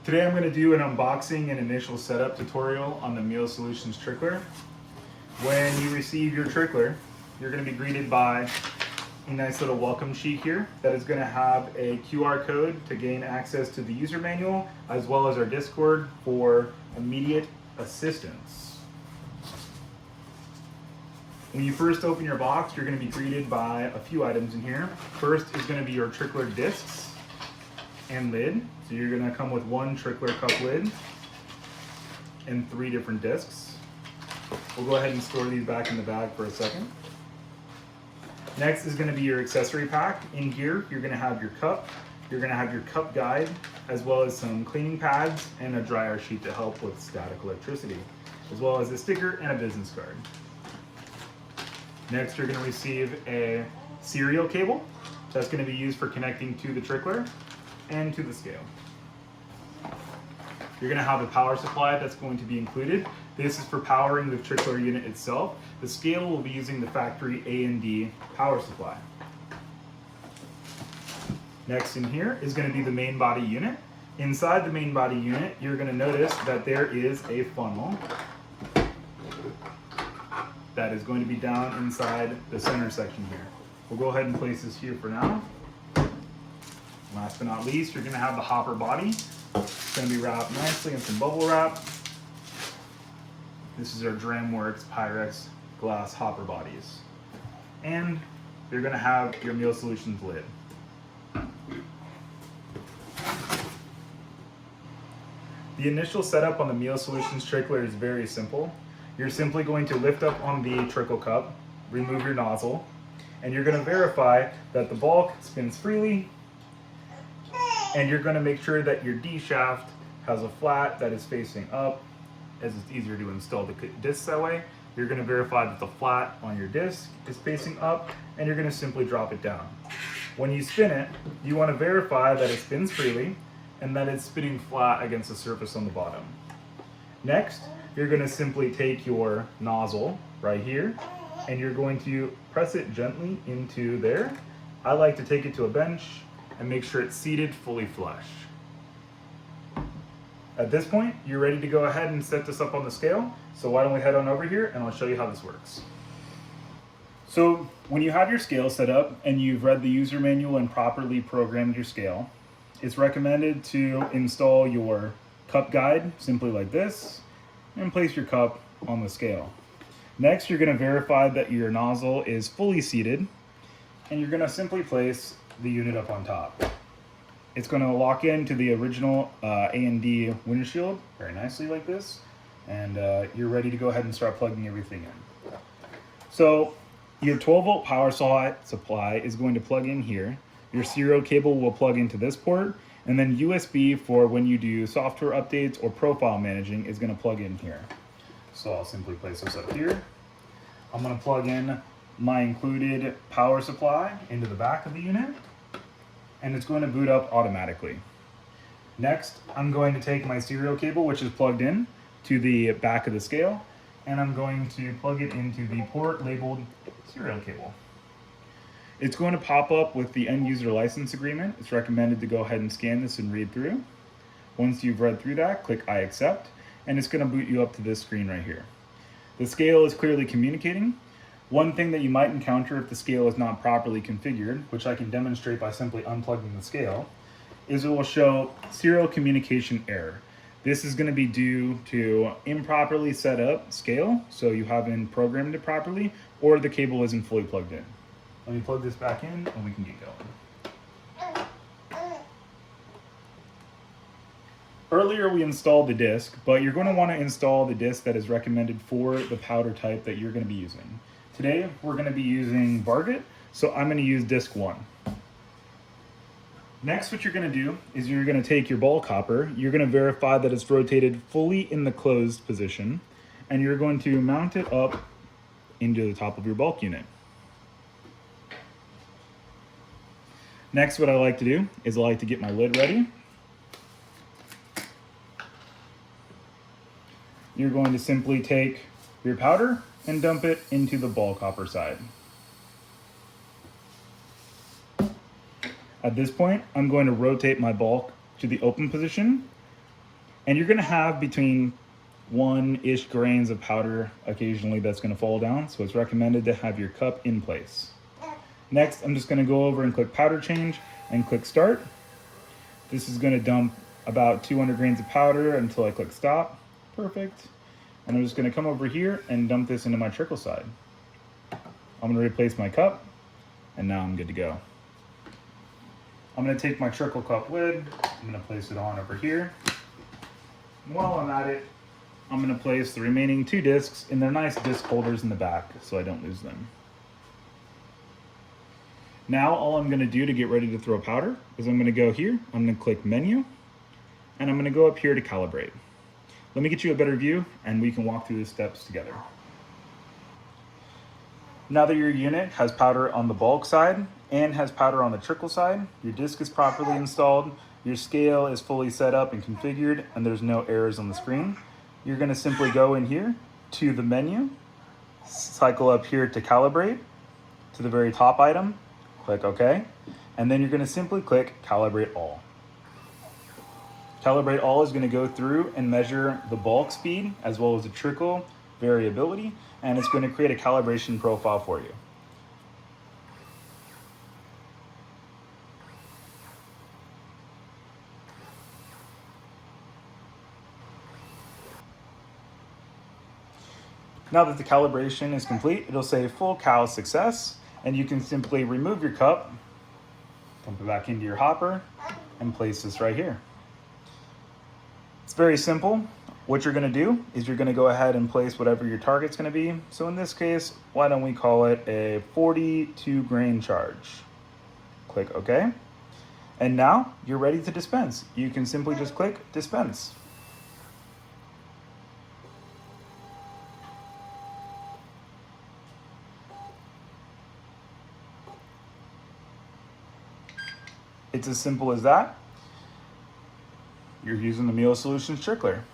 Today I'm going to do an unboxing and initial setup tutorial on the Meehl Solutions trickler. When you receive your trickler, you're going to be greeted by a nice little welcome sheet here that is going to have a QR code to gain access to the user manual as well as our Discord for immediate assistance. When you first open your box, you're going to be greeted by a few items in here. First is going to be your trickler discs and lid. So you're going to come with one trickler cup lid and 3 different discs. We'll go ahead and store these back in the bag for a second. Next is going to be your accessory pack. In here, you're going to have your cup, you're going to have your cup guide, as well as some cleaning pads and a dryer sheet to help with static electricity, as well as a sticker and a business card. Next, you're going to receive a serial cable that's going to be used for connecting to the trickler and to the scale. You're going to have a power supply that's going to be included. This is for powering the trickler unit itself. The scale will be using the factory A&D power supply. Next in here is going to be the main body unit. Inside the main body unit, you're going to notice that there is a funnel that is going to be down inside the center section here. We'll go ahead and place this here for now. Last but not least, you're going to have the hopper body. It's going to be wrapped nicely in some bubble wrap. This is our DramWorks Pyrex glass hopper bodies. And you're going to have your Meehl Solutions lid. The initial setup on the Meehl Solutions trickler is very simple. You're simply going to lift up on the trickle cup, remove your nozzle, and you're going to verify that the bulk spins freely, and you're going to make sure that your D shaft has a flat that is facing up, as it's easier to install the discs that way. You're going to verify that the flat on your disc is facing up, and you're going to simply drop it down. When you spin it, you want to verify that it spins freely and that it's spinning flat against the surface on the bottom. Next, you're going to simply take your nozzle right here, and you're going to press it gently into there. I like to take it to a bench and make sure it's seated fully flush. At this point, you're ready to go ahead and set this up on the scale. So why don't we head on over here and I'll show you how this works. So when you have your scale set up and you've read the user manual and properly programmed your scale, it's recommended to install your cup guide simply like this and place your cup on the scale. Next, you're going to verify that your nozzle is fully seated, and you're going to simply place the unit up on top. It's going to lock into the original A&D windshield very nicely like this, and you're ready to go ahead and start plugging everything in. So your 12-volt power supply is going to plug in here. Your serial cable will plug into this port, and then USB for when you do software updates or profile managing is going to plug in here. So I'll simply place this up here. I'm going to plug in my included power supply into the back of the unit, and it's going to boot up automatically. Next, I'm going to take my serial cable, which is plugged in to the back of the scale, and I'm going to plug it into the port labeled serial cable. It's going to pop up with the end user license agreement. It's recommended to go ahead and scan this and read through. Once you've read through that, click I accept, and it's going to boot you up to this screen right here. The scale is clearly communicating. One thing that you might encounter if the scale is not properly configured, which I can demonstrate by simply unplugging the scale, is it will show serial communication error. This is going to be due to improperly set up scale, so you haven't programmed it properly, or the cable isn't fully plugged in. Let me plug this back in and we can get going. Earlier we installed the disc, but you're going to want to install the disc that is recommended for the powder type that you're going to be using. Today we're going to be using Varget, so I'm going to use disc 1. Next, what you're going to do is you're going to take your bulk hopper, you're going to verify that it's rotated fully in the closed position, and you're going to mount it up into the top of your bulk unit. Next, what I like to do is I like to get my lid ready. You're going to simply take your powder and dump it into the bulk hopper side. At this point, I'm going to rotate my bulk to the open position And you're gonna have between 1-ish grains of powder occasionally that's gonna fall down, so it's recommended to have your cup in place. Next, I'm just gonna go over and click powder change and click start. This is gonna dump about 200 grains of powder until I click stop. Perfect. And I'm just gonna come over here and dump this into my trickle side. I'm gonna replace my cup, and now I'm good to go. I'm gonna take my trickle cup lid, I'm gonna place it on over here. And while I'm at it, I'm gonna place the remaining 2 discs in their nice disc holders in the back so I don't lose them. Now all I'm gonna do to get ready to throw powder is I'm gonna go here, I'm gonna click menu, and I'm gonna go up here to calibrate. Let me get you a better view and we can walk through the steps together. Now that your unit has powder on the bulk side and has powder on the trickle side, your disc is properly installed, your scale is fully set up and configured, and there's no errors on the screen, you're gonna simply go in here to the menu, cycle up here to calibrate, to the very top item, click OK, and then you're gonna simply click Calibrate All. Calibrate All is gonna go through and measure the bulk speed as well as the trickle variability, and it's gonna create a calibration profile for you. Now that the calibration is complete, it'll say full cal success, and you can simply remove your cup, dump it back into your hopper, and place this right here. It's very simple. What you're gonna do is you're gonna go ahead and place whatever your target's gonna be. So in this case, why don't we call it a 42 grain charge. Click OK. And now you're ready to dispense. You can simply just click dispense. It's as simple as that. You're using the Meehl Solutions trickler.